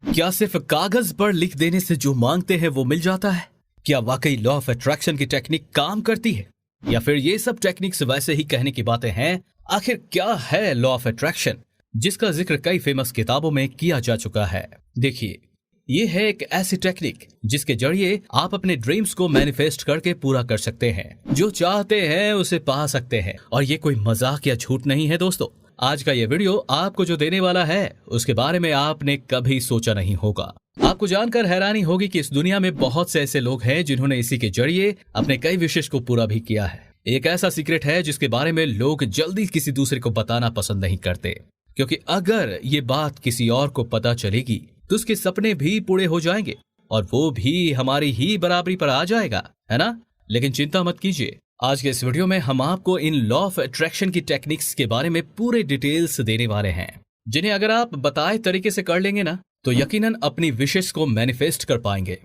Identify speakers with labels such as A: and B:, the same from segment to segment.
A: क्या सिर्फ कागज पर लिख देने से जो मांगते हैं वो मिल जाता है? क्या वाकई लॉ ऑफ अट्रैक्शन की टेक्निक काम करती है, या फिर ये सब टेक्निक्स वैसे ही कहने की बातें हैं? आखिर क्या है लॉ ऑफ अट्रैक्शन, जिसका जिक्र कई फेमस किताबों में किया जा चुका है? देखिए, ये है एक ऐसी टेक्निक जिसके जरिए आप अपने ड्रीम्स को मैनिफेस्ट करके पूरा कर सकते हैं। जो चाहते हैं उसे पा सकते हैं। और ये कोई मजाक या झूठ नहीं है दोस्तों। आज का ये वीडियो आपको जो देने वाला है उसके बारे में आपने कभी सोचा नहीं होगा। आपको जानकर हैरानी होगी कि इस दुनिया में बहुत से ऐसे लोग हैं जिन्होंने इसी के जरिए अपने कई विशेष को पूरा भी किया है। एक ऐसा सीक्रेट है जिसके बारे में लोग जल्दी किसी दूसरे को बताना पसंद नहीं करते, क्योंकि अगर ये बात किसी और को पता चलेगी तो उसके सपने भी पूरे हो जाएंगे और वो भी हमारी ही बराबरी पर आ जाएगा, है ना? लेकिन चिंता मत कीजिए, आज के इस वीडियो में हम आपको इन लॉ ऑफ अट्रैक्शन की टेक्निक्स के बारे में पूरे डिटेल्स देने वाले हैं, जिन्हें अगर आप बताए तरीके से कर लेंगे ना तो यकीनन अपनी विशेष को मैनिफेस्ट कर पाएंगे।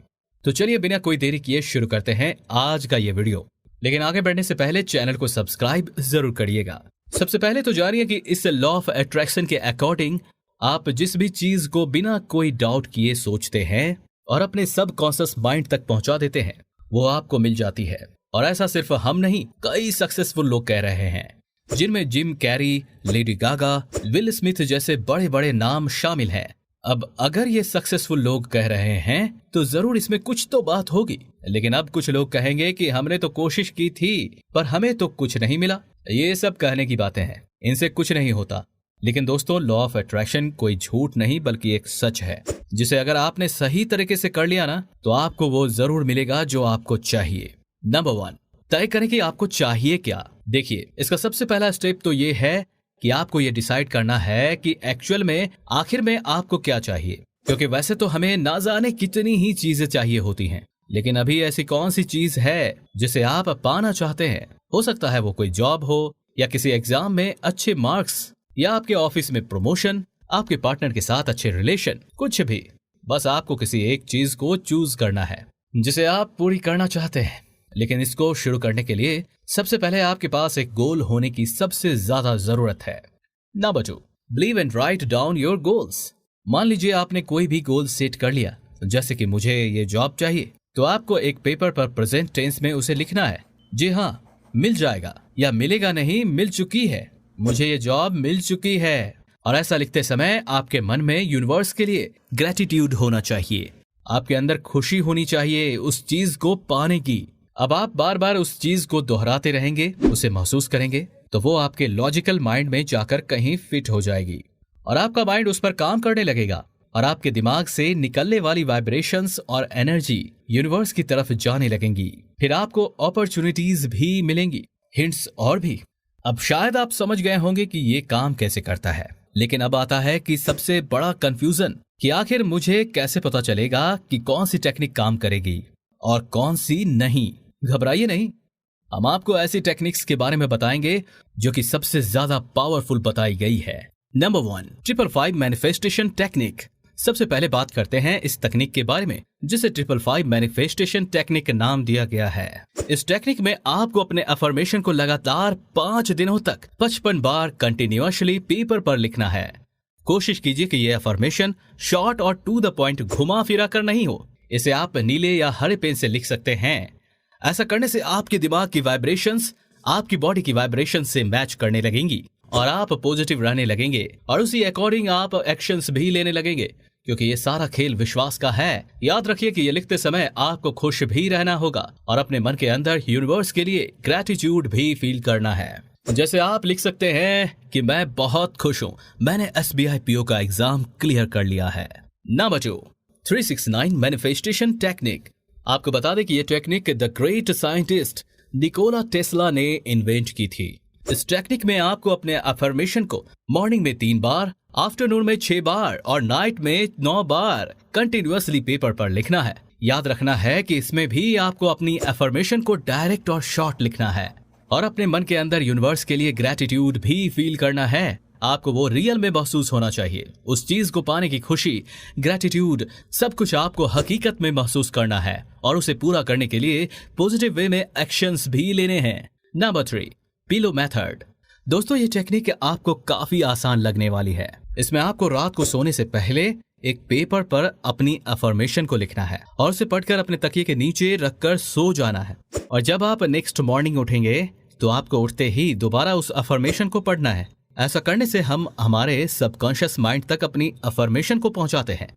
A: तो चलिए बिना कोई देरी किए शुरू करते हैं आज का ये वीडियो। लेकिन आगे बढ़ने से पहले चैनल को सब्सक्राइब जरूर करिएगा। सबसे पहले तो जानिए कि इस लॉ ऑफ अट्रैक्शन के अकॉर्डिंग आप जिस भी चीज को बिना कोई डाउट किए सोचते हैं और अपने सबकॉन्शियस माइंड तक पहुंचा देते हैं, वो आपको मिल जाती है। और ऐसा सिर्फ हम नहीं, कई सक्सेसफुल लोग कह रहे हैं, जिनमें Jim Carrey, Lady Gaga, will Smith जैसे बड़े बड़े नाम शामिल हैं। अब अगर ये सक्सेसफुल लोग कह रहे हैं तो जरूर इसमें कुछ तो बात होगी। लेकिन अब कुछ लोग कहेंगे कि हमने तो कोशिश की थी पर हमें तो कुछ नहीं मिला। ये सब कहने की बातें हैं, इनसे कुछ नहीं होता। लेकिन दोस्तों, लॉ ऑफ अट्रैक्शन कोई झूठ नहीं बल्कि एक सच है, जिसे अगर आपने सही तरीके से कर लिया ना तो आपको वो जरूर मिलेगा जो आपको चाहिए। नंबर 1, तय करें कि आपको चाहिए क्या। देखिए, इसका सबसे पहला स्टेप तो ये है कि आपको ये डिसाइड करना है कि एक्चुअल में आखिर में आपको क्या चाहिए। क्योंकि वैसे तो हमें ना जाने कितनी ही चीजें चाहिए होती हैं, लेकिन अभी ऐसी कौन सी चीज है जिसे आप पाना चाहते हैं? हो सकता है वो कोई जॉब हो, या किसी एग्जाम में अच्छे मार्क्स, या आपके ऑफिस में प्रमोशन, आपके पार्टनर के साथ अच्छे रिलेशन, कुछ भी। बस आपको किसी एक चीज को चूज करना है जिसे आप पूरी करना चाहते हैं। लेकिन इसको शुरू करने के लिए सबसे पहले आपके पास एक गोल होने की सबसे ज्यादा जरूरत है। Number 2, believe and write down your goals. मान लीजिए आपने कोई भी गोल सेट कर लिया, जैसे कि मुझे ये जॉब चाहिए, तो आपको एक पेपर पर प्रेजेंट टेंस में उसे लिखना है। जी हाँ, मिल जाएगा, या मिलेगा नहीं, मिल चुकी है, मुझे ये जॉब मिल चुकी है। और ऐसा लिखते समय आपके मन में यूनिवर्स के लिए ग्रेटिट्यूड होना चाहिए। आपके अंदर खुशी होनी चाहिए उस चीज को पाने की। अब आप बार बार उस चीज को दोहराते रहेंगे, उसे महसूस करेंगे, तो वो आपके लॉजिकल माइंड में जाकर कहीं फिट हो जाएगी और आपका माइंड उस पर काम करने लगेगा और आपके दिमाग से निकलने वाली वाइब्रेशंस और एनर्जी यूनिवर्स की तरफ जाने लगेंगी। फिर आपको अपॉर्चुनिटीज भी मिलेंगी, हिंट्स और भी। अब शायद आप समझ गए होंगे कि ये काम कैसे करता है, लेकिन अब आता है कि सबसे बड़ा कंफ्यूजन कि आखिर मुझे कैसे पता चलेगा कि कौन सी टेक्निक काम करेगी और कौन सी नहीं। घबराइए नहीं, हम आपको ऐसी टेक्निक्स के बारे में बताएंगे जो कि सबसे ज्यादा पावरफुल बताई गई है। Number 1, 555 manifestation technique. सबसे पहले बात करते हैं इस तकनीक के बारे में जिसे 555 मैनिफेस्टेशन टेक्निक नाम दिया गया है। इस टेक्निक में आपको अपने अफर्मेशन को लगातार 5 दिनों तक 55 बार कंटिन्यूअसली पेपर पर लिखना है। कोशिश कीजिए कि यह अफर्मेशन शॉर्ट और टू द पॉइंट घुमा फिरा कर नहीं हो। इसे आप नीले या हरे पेन से लिख सकते हैं। ऐसा करने से आपके दिमाग की वाइब्रेशंस आपकी बॉडी की वाइब्रेशन से मैच करने लगेंगी और आप पॉजिटिव रहने लगेंगे और उसी अकॉर्डिंग आप एक्शंस भी लेने लगेंगे, क्योंकि ये सारा खेल विश्वास का है। याद रखिए कि ये लिखते समय आपको खुश भी रहना होगा और अपने मन के अंदर यूनिवर्स के लिए ग्रेटिट्यूड भी फील करना है। जैसे आप लिख सकते हैं कि मैं बहुत खुश हूं, मैंने SBI PO का एग्जाम क्लियर कर लिया है। Number 2, 369 manifestation technique. आपको बता दें कि यह technique the great scientist Nikola Tesla ने इन्वेंट की थी। इस टेक्निक में आपको अपने अफर्मेशन को मॉर्निंग में 3 बार, आफ्टरनून में 6 बार और नाइट में 9 बार कंटिन्यूअसली पेपर पर लिखना है। याद रखना है कि इसमें भी आपको अपनी अफर्मेशन को डायरेक्ट और शॉर्ट लिखना है और अपने मन के अंदर यूनिवर्स के लिए ग्रेटिट्यूड भी फील करना है। आपको वो रियल में महसूस होना चाहिए। उस चीज को पाने की खुशी, ग्रेटिट्यूड, सब कुछ आपको हकीकत में महसूस करना है और उसे पूरा करने के लिए पॉजिटिव वे में एक्शंस भी लेने हैं। Number 3, pillow method. दोस्तों, ये टेक्निक आपको काफी आसान लगने वाली है। इसमें आपको रात को सोने से पहले एक पेपर पर अपनी अफर्मेशन को लिखना है और उसे पढ़कर अपने तकिए के नीचे रखकर सो जाना है। और जब आप नेक्स्ट मॉर्निंग उठेंगे तो आपको उठते ही दोबारा उस अफर्मेशन को पढ़ना है। ऐसा करने से हम हमारे सबकॉन्शियस माइंड तक अपनी अफर्मेशन को पहुंचाते हैं,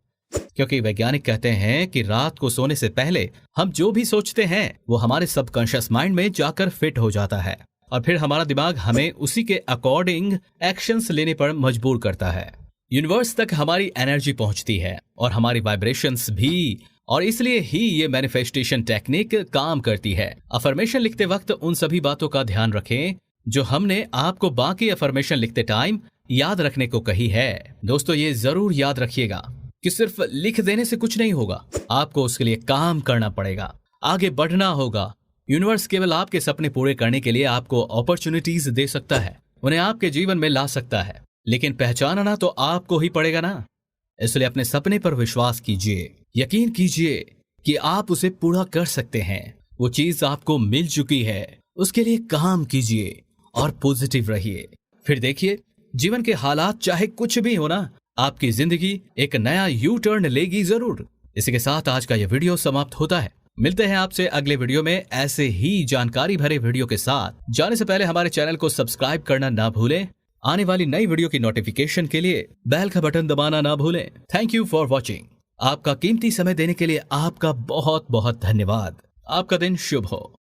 A: क्योंकि वैज्ञानिक कहते हैं कि रात को सोने से पहले हम जो भी सोचते हैं वो हमारे सबकॉन्शियस माइंड में जाकर फिट हो जाता है और फिर हमारा दिमाग हमें उसी के अकॉर्डिंग एक्शंस लेने पर मजबूर करता है। यूनिवर्स तक हमारी एनर्जी पहुंचती है और हमारी वाइब्रेशंस भी, और इसलिए ही ये मैनिफेस्टेशन टेक्निक काम करती है। अफर्मेशन लिखते वक्त उन सभी बातों का ध्यान रखें जो हमने आपको बाकी अफर्मेशन लिखते टाइम याद रखने को कही है। दोस्तों, ये जरूर याद रखिएगा कि सिर्फ लिख देने से कुछ नहीं होगा, आपको उसके लिए काम करना पड़ेगा, आगे बढ़ना होगा। यूनिवर्स केवल आपके सपने पूरे करने के लिए आपको अपॉर्चुनिटीज दे सकता है, उन्हें आपके जीवन में ला सकता है, लेकिन पहचानना तो आपको ही पड़ेगा ना। इसलिए अपने सपने पर विश्वास कीजिए, यकीन कीजिए कि आप उसे पूरा कर सकते हैं। वो चीज आपको मिल चुकी है, उसके लिए काम कीजिए और पॉजिटिव रहिए। फिर देखिए, जीवन के हालात चाहे कुछ भी हो ना, आपकी जिंदगी एक नया यू टर्न लेगी जरूर। इसी के साथ आज का यह वीडियो समाप्त होता है। मिलते हैं आपसे अगले वीडियो में ऐसे ही जानकारी भरे वीडियो के साथ। जाने से पहले हमारे चैनल को सब्सक्राइब करना ना भूलें। आने वाली नई वीडियो की नोटिफिकेशन के लिए बेल का बटन दबाना ना भूलें। Thank you for watching. आपका कीमती समय देने के लिए आपका बहुत बहुत धन्यवाद। आपका दिन शुभ हो।